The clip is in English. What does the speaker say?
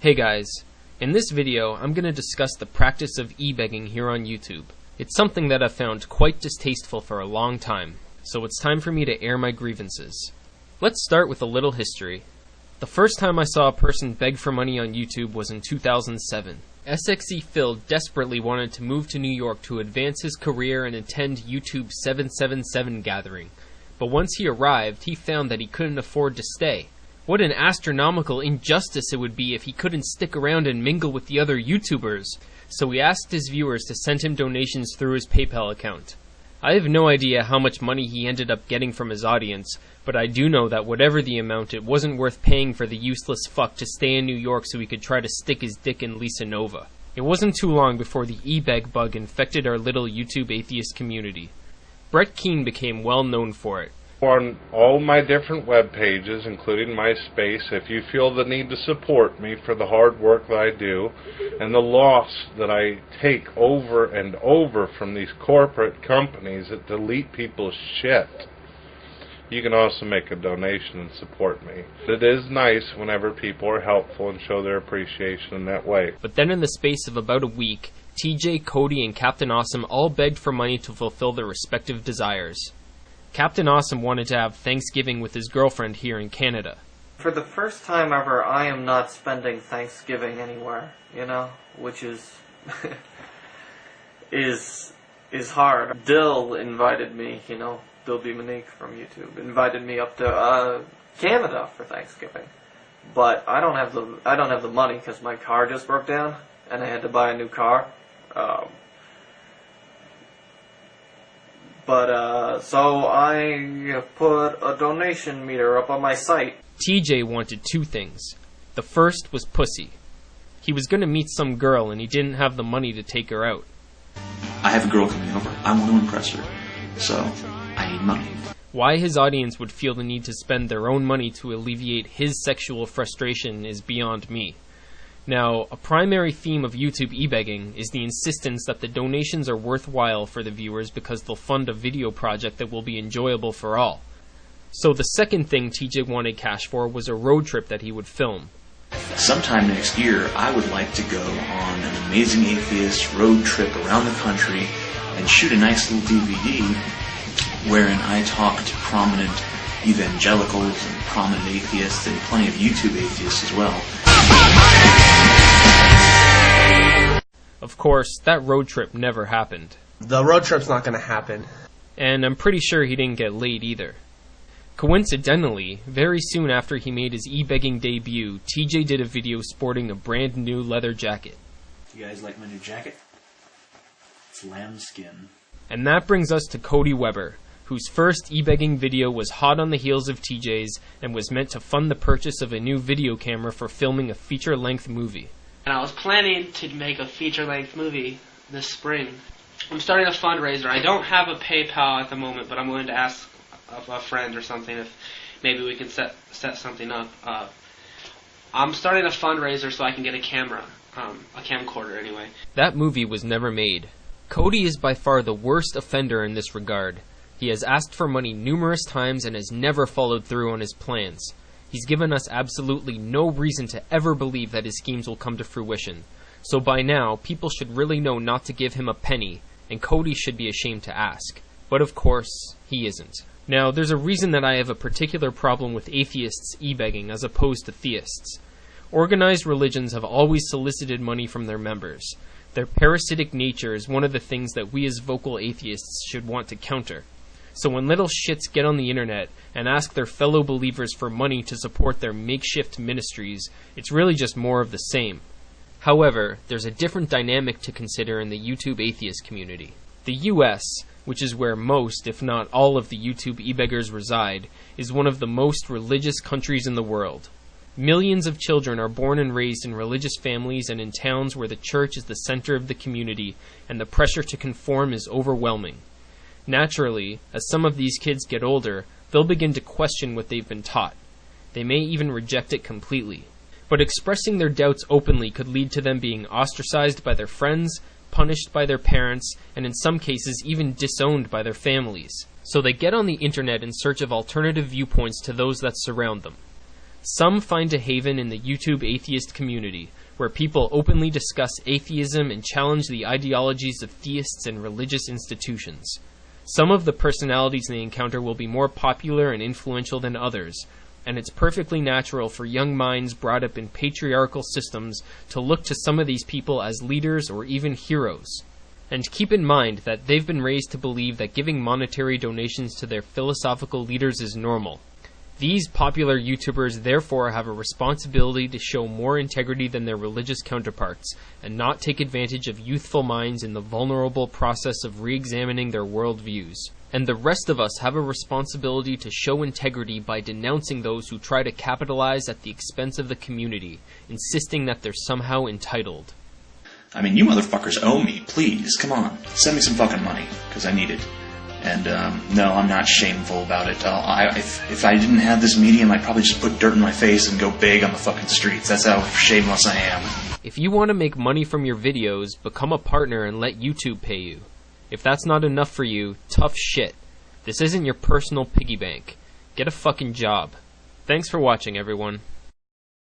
Hey guys, in this video I'm going to discuss the practice of e-begging here on YouTube. It's something that I've found quite distasteful for a long time, so it's time for me to air my grievances. Let's start with a little history. The first time I saw a person beg for money on YouTube was in 2007. SXE Phil desperately wanted to move to New York to advance his career and attend YouTube's 777 gathering, but once he arrived he found that he couldn't afford to stay. What an astronomical injustice it would be if he couldn't stick around and mingle with the other YouTubers. So he asked his viewers to send him donations through his PayPal account. I have no idea how much money he ended up getting from his audience, but I do know that whatever the amount, it wasn't worth paying for the useless fuck to stay in New York so he could try to stick his dick in Lisa Nova. It wasn't too long before the e-beg bug infected our little YouTube atheist community. Brett Keane became well known for it. On all my different web pages, including MySpace, if you feel the need to support me for the hard work that I do and the loss that I take over and over from these corporate companies that delete people's shit, you can also make a donation and support me. It is nice whenever people are helpful and show their appreciation in that way. But then in the space of about a week, TJ, Cody, and Captain Awesome all begged for money to fulfill their respective desires. Captain Awesome wanted to have Thanksgiving with his girlfriend here in Canada. For the first time ever, I am not spending Thanksgiving anywhere, which is is hard. Dill invited me, Dill B. Monique from YouTube invited me up to Canada for Thanksgiving, but I don't have the money because my car just broke down and I had to buy a new car. So I put a donation meter up on my site. TJ wanted two things. The first was pussy. He was going to meet some girl and he didn't have the money to take her out. I have a girl coming over. I want to impress her, so I need money. Why his audience would feel the need to spend their own money to alleviate his sexual frustration is beyond me. Now, a primary theme of YouTube e-begging is the insistence that the donations are worthwhile for the viewers because they'll fund a video project that will be enjoyable for all. So the second thing TJ wanted cash for was a road trip that he would film. Sometime next year, I would like to go on an Amazing Atheist road trip around the country and shoot a nice little DVD wherein I talk to prominent evangelicals and prominent atheists and plenty of YouTube atheists as well. Of course, that road trip never happened. The road trip's not gonna happen. And I'm pretty sure he didn't get laid either. Coincidentally, very soon after he made his e-begging debut, TJ did a video sporting a brand new leather jacket. You guys like my new jacket? It's lambskin. And that brings us to Cody Weber, whose first e-begging video was hot on the heels of TJ's and was meant to fund the purchase of a new video camera for filming a feature-length movie. And I was planning to make a feature-length movie this spring. I'm starting a fundraiser. I don't have a PayPal at the moment, but I'm willing to ask a friend or something if maybe we can set something up. I'm starting a fundraiser so I can get a camera, a camcorder anyway. That movie was never made. Cody is by far the worst offender in this regard. He has asked for money numerous times and has never followed through on his plans. He's given us absolutely no reason to ever believe that his schemes will come to fruition. So by now, people should really know not to give him a penny, and Cody should be ashamed to ask. But of course, he isn't. Now, there's a reason that I have a particular problem with atheists e-begging as opposed to theists. Organized religions have always solicited money from their members. Their parasitic nature is one of the things that we as vocal atheists should want to counter. So when little shits get on the internet and ask their fellow believers for money to support their makeshift ministries, it's really just more of the same. However, there's a different dynamic to consider in the YouTube atheist community. The US, which is where most, if not all of the YouTube e-beggars reside, is one of the most religious countries in the world. Millions of children are born and raised in religious families and in towns where the church is the center of the community and the pressure to conform is overwhelming. Naturally, as some of these kids get older, they'll begin to question what they've been taught. They may even reject it completely. But expressing their doubts openly could lead to them being ostracized by their friends, punished by their parents, and in some cases even disowned by their families. So they get on the internet in search of alternative viewpoints to those that surround them. Some find a haven in the YouTube atheist community, where people openly discuss atheism and challenge the ideologies of theists and religious institutions. Some of the personalities they encounter will be more popular and influential than others, and it's perfectly natural for young minds brought up in patriarchal systems to look to some of these people as leaders or even heroes. And keep in mind that they've been raised to believe that giving monetary donations to their philosophical leaders is normal. These popular YouTubers therefore have a responsibility to show more integrity than their religious counterparts, and not take advantage of youthful minds in the vulnerable process of re-examining their worldviews. And the rest of us have a responsibility to show integrity by denouncing those who try to capitalize at the expense of the community, insisting that they're somehow entitled. I mean, you motherfuckers owe me. Please, come on. Send me some fucking money, because I need it. And, no, I'm not shameful about it. If I didn't have this medium, I'd probably just put dirt in my face and go beg on the fucking streets. That's how shameless I am. If you want to make money from your videos, become a partner and let YouTube pay you. If that's not enough for you, tough shit. This isn't your personal piggy bank. Get a fucking job. Thanks for watching, everyone.